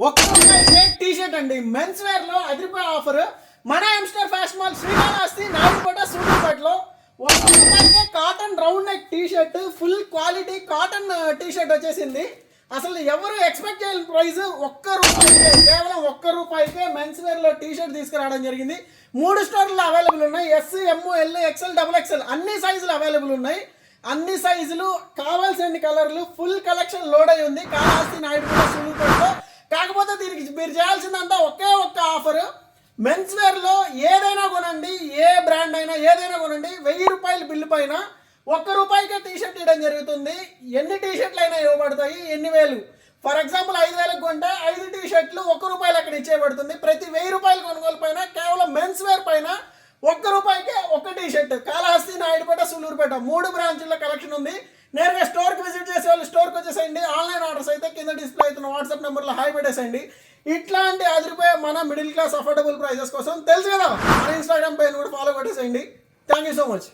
ఒక్క రూపాయికే T shirt అండి. మెన్స్ వేర్ లో అదిరిపోయే ఆఫర్. మన ఎంస్టర్ ఫ్యాషన్ మాల్ శ్రీకాళహస్తి నాయుడుపేట సూళ్ళూరుపేటలో ఒక్క రూపాయికే cotton round neck T shirt, full quality cotton T shirt వచ్చేసింది. అసలు ఎవరు ఎక్స్పెక్ట్ చేయని ప్రైస్. ఒక్క రూపాయికే, కేవలం ఒక్క రూపాయికే మెన్స్ వేర్ లో టీ షర్ట్ తీసుకురావడం జరిగింది. 3 స్టోర్లు అవైలబుల్ ఉన్నాయి. ఎస్, ఎమ్, ఎల్, ఎక్స్ఎల్, డబుల్ ఎక్స్ఎల్ అన్ని సైజులు అవైలబుల్ ఉన్నాయి. అన్ని సైజులు, కావాల్సిన కలర్లు, ఫుల్ కలెక్షన్ లోడ్ అయి ఉంది కాళహస్తి నాయుడుపేట సూళ్ళూరుపేటలో. కాకపోతే దీనికి మీరు చేయాల్సిందంతా ఒకే ఒక్క ఆఫర్. మెన్స్ వేర్లో ఏదైనా కొనండి, ఏ బ్రాండ్ అయినా ఏదైనా కొనండి, 1000 రూపాయల బిల్లు పైన ఒక్క రూపాయికే టీ షర్ట్ ఇవ్వడం జరుగుతుంది. ఎన్ని టీ షర్ట్లు అయినా ఇవ్వబడతాయి, ఎన్ని వేలు. ఫర్ ఎగ్జాంపుల్ 5000 కొంటే 5 టీ షర్ట్లు ₹1 అక్కడ ఇచ్చేయబడుతుంది. ప్రతి 1000 రూపాయల కొనుగోలు పైన కేవలం మెన్స్ వేర్ పైన ఒక్క రూపాయికే ఒక టీ షర్ట్. కాళహస్తి నాయుడుపేట సూళ్ళూరుపేట 3 బ్రాంచ్ల కలెక్షన్ ఉంది. నేరుగా స్టోర్కి విజిట్ చేసే వాళ్ళు స్టోర్కి వచ్చేసేయండి. ఆన్లైన్ ఆర్డర్స్ అయితే కింద డిస్ప్లే అవుతున్న వాట్సాప్ నెంబర్లో హాయ్ పెట్టేసేయండి. ఇట్లాంటి అదిరిపోయే మన మిడిల్ క్లాస్ అఫోర్డబుల్ ప్రైజెస్ కోసం తెలుసు కదా, మన ఇన్స్టాగ్రామ్ పేజ్ కూడా ఫాలో కొట్టేసేయండి. Thank you so much.